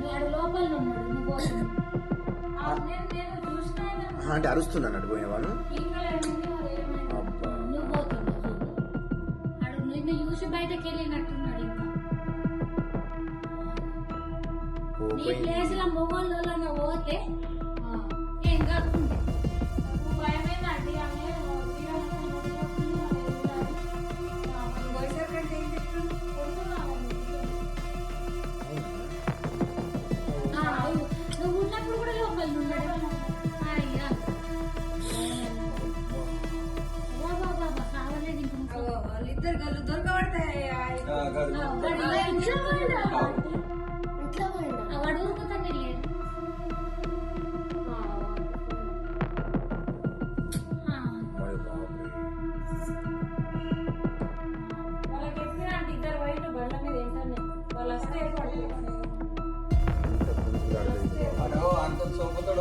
వాడు లోపల ఉన్నాడు నువ్వు పోతున్నావు. నేను చూసిన అంటే అరుస్తుంది అన్నట్టు పోయినవాను. నువ్వు పోతున్నావు వాడు నిన్ను చూసి బయటకు వెళ్ళినట్టున్నాడు. ఇంకా నీ ప్లేస్ లో మొగోళ్ళలో పోతే ఏం కాకుండా భయమేనండి. నువ్వు ఉన్నప్పుడు కూడా లోపల ఉన్నాడు. అయ్యా కావలేదు. ఇంకా వాళ్ళిద్దరు గల్లు దొరకబడతాయి. వాడు ఊరుకుతానే లేదు. వాళ్ళకి ఎత్తినంటే ఇద్దరు వైపు బండ్ల మీద ఏంటనే వాళ్ళు వస్తే అంత సొమ్ముతో